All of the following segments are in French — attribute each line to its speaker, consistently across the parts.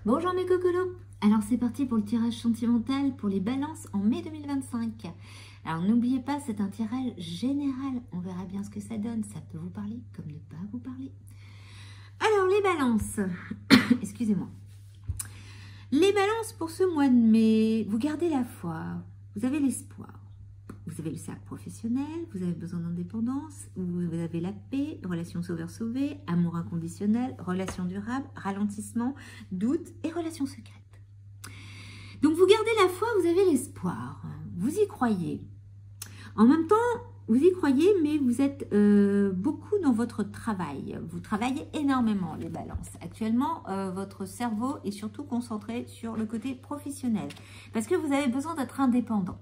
Speaker 1: Bonjour mes cocolos. Alors c'est parti pour le tirage sentimental pour les balances en mai 2025. Alors n'oubliez pas, c'est un tirage général. On verra bien ce que ça donne. Ça peut vous parler comme ne pas vous parler. Alors les balances, excusez-moi. Les balances pour ce mois de mai, vous gardez la foi, vous avez l'espoir. Vous avez le cercle professionnel, vous avez besoin d'indépendance, vous avez la paix, relation sauveur-sauvé, amour inconditionnel, relation durable, ralentissement, doute et relation secrète. Donc vous gardez la foi, vous avez l'espoir, vous y croyez. En même temps, vous y croyez, mais vous êtes beaucoup dans votre travail. Vous travaillez énormément, les balances. Actuellement, votre cerveau est surtout concentré sur le côté professionnel. Parce que vous avez besoin d'être indépendant.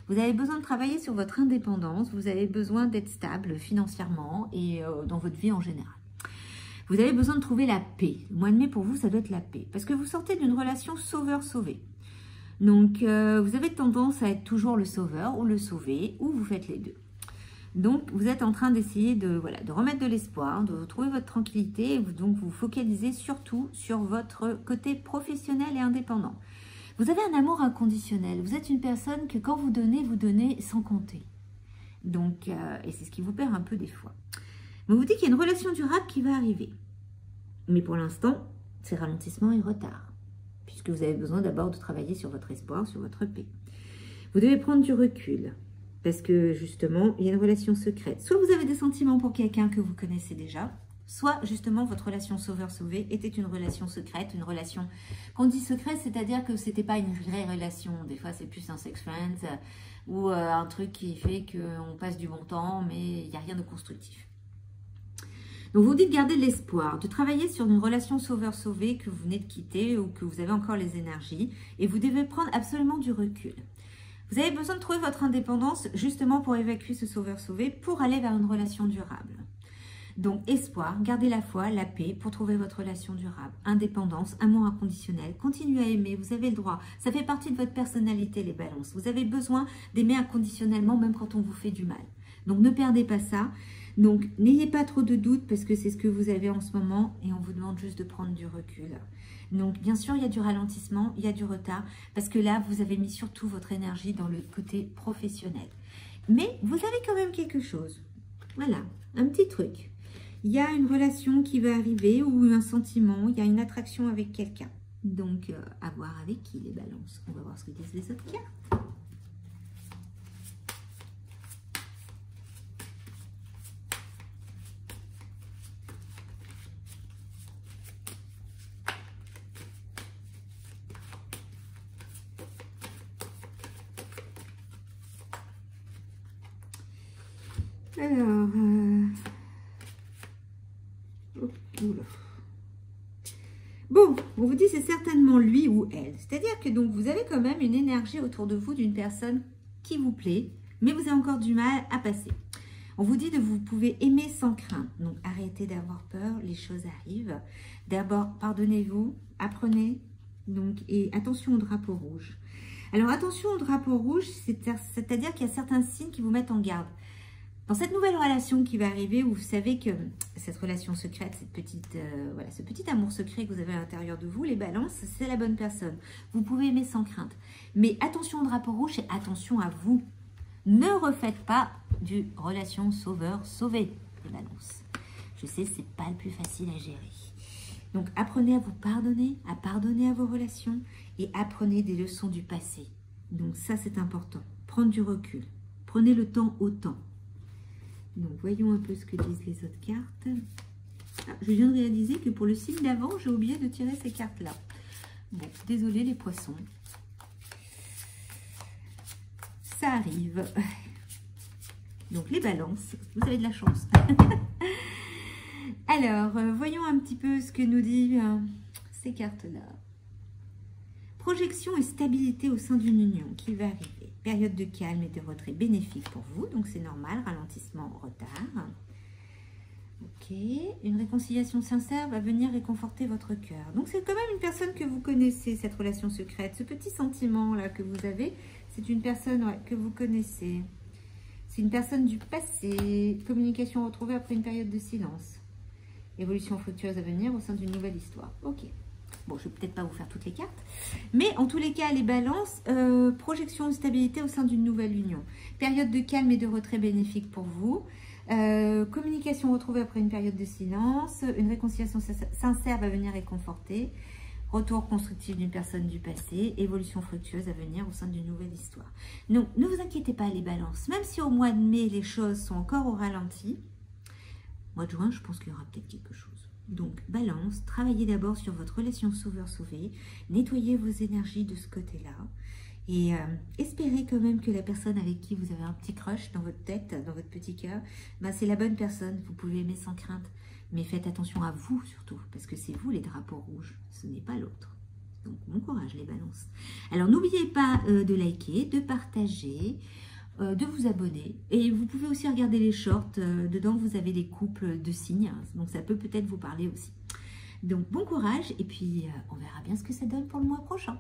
Speaker 1: Vous avez besoin de travailler sur votre indépendance. Vous avez besoin d'être stable financièrement et dans votre vie en général. Vous avez besoin de trouver la paix. Le mois de mai, pour vous, ça doit être la paix. Parce que vous sortez d'une relation sauveur-sauvé. Donc, vous avez tendance à être toujours le sauveur ou le sauvé, ou vous faites les deux. Donc, vous êtes en train d'essayer de remettre de l'espoir, de trouver votre tranquillité. Et donc, vous focalisez surtout sur votre côté professionnel et indépendant. Vous avez un amour inconditionnel. Vous êtes une personne que quand vous donnez sans compter. Donc, et c'est ce qui vous perd un peu des fois. Mais on vous dit qu'il y a une relation durable qui va arriver. Mais pour l'instant, c'est ralentissement et retard. Puisque vous avez besoin d'abord de travailler sur votre espoir, sur votre paix. Vous devez prendre du recul. Parce que justement, il y a une relation secrète. Soit vous avez des sentiments pour quelqu'un que vous connaissez déjà, soit justement votre relation sauveur-sauvé était une relation secrète, une relation qu'on dit secrète, c'est-à-dire que ce n'était pas une vraie relation. Des fois, c'est plus un sex friend ou un truc qui fait qu'on passe du bon temps, mais il n'y a rien de constructif. Donc, vous dites de garder de l'espoir, de travailler sur une relation sauveur-sauvé que vous venez de quitter ou que vous avez encore les énergies et vous devez prendre absolument du recul. Vous avez besoin de trouver votre indépendance justement pour évacuer ce sauveur-sauvé pour aller vers une relation durable. Donc, espoir, gardez la foi, la paix pour trouver votre relation durable. Indépendance, amour inconditionnel, continuez à aimer, vous avez le droit. Ça fait partie de votre personnalité, les balances. Vous avez besoin d'aimer inconditionnellement même quand on vous fait du mal. Donc, ne perdez pas ça. Donc, n'ayez pas trop de doutes parce que c'est ce que vous avez en ce moment et on vous demande juste de prendre du recul. Donc, bien sûr, il y a du ralentissement, il y a du retard parce que là, vous avez mis surtout votre énergie dans le côté professionnel. Mais vous avez quand même quelque chose. Voilà, un petit truc. Il y a une relation qui va arriver ou un sentiment, il y a une attraction avec quelqu'un. Donc, à voir avec qui les balances. On va voir ce que disent les autres cartes. Alors, bon, on vous dit c'est certainement lui ou elle. C'est-à-dire que donc vous avez quand même une énergie autour de vous d'une personne qui vous plaît, mais vous avez encore du mal à passer. On vous dit que vous pouvez aimer sans crainte. Donc arrêtez d'avoir peur, les choses arrivent. D'abord, pardonnez-vous, apprenez. Donc, et attention au drapeau rouge. Alors attention au drapeau rouge, c'est-à-dire qu'il y a certains signes qui vous mettent en garde. Dans cette nouvelle relation qui va arriver, où vous savez que cette relation secrète, ce petit amour secret que vous avez à l'intérieur de vous, les balances, c'est la bonne personne. Vous pouvez aimer sans crainte. Mais attention au drapeau rouge et attention à vous. Ne refaites pas du relation sauveur-sauvé, les balances. Je sais, c'est pas le plus facile à gérer. Donc, apprenez à vous pardonner à vos relations et apprenez des leçons du passé. Donc, ça, c'est important. Prendre du recul. Prenez le temps au temps. Donc, voyons un peu ce que disent les autres cartes. Ah, je viens de réaliser que pour le signe d'avant, j'ai oublié de tirer ces cartes-là. Bon, désolé les poissons. Ça arrive. Donc, les balances, vous avez de la chance. Alors, voyons un petit peu ce que nous disent ces cartes-là. Projection et stabilité au sein d'une union qui va arriver. Période de calme et de retrait bénéfique pour vous, donc c'est normal, ralentissement, retard. Ok, une réconciliation sincère va venir réconforter votre cœur. Donc c'est quand même une personne que vous connaissez, cette relation secrète, ce petit sentiment-là que vous avez, c'est une personne que vous connaissez. C'est une personne du passé, communication retrouvée après une période de silence. Évolution fructueuse à venir au sein d'une nouvelle histoire. Ok. Bon, je ne vais peut-être pas vous faire toutes les cartes. Mais en tous les cas, les balances, projection de stabilité au sein d'une nouvelle union. Période de calme et de retrait bénéfique pour vous. Communication retrouvée après une période de silence. Une réconciliation sincère va venir réconforter. Retour constructif d'une personne du passé, évolution fructueuse à venir au sein d'une nouvelle histoire. Donc, ne vous inquiétez pas les balances, même si au mois de mai, les choses sont encore au ralenti, mois de juin, je pense qu'il y aura peut-être quelque chose. Donc, balance, travaillez d'abord sur votre relation sauveur-sauvé, nettoyez vos énergies de ce côté-là, et espérez quand même que la personne avec qui vous avez un petit crush dans votre tête, dans votre petit cœur, ben, c'est la bonne personne, vous pouvez aimer sans crainte. Mais faites attention à vous surtout, parce que c'est vous les drapeaux rouges, ce n'est pas l'autre. Donc bon courage les balances. Alors n'oubliez pas de liker, de partager, de vous abonner. Et vous pouvez aussi regarder les shorts, dedans vous avez des couples de signes, donc ça peut peut-être vous parler aussi. Donc bon courage et puis on verra bien ce que ça donne pour le mois prochain.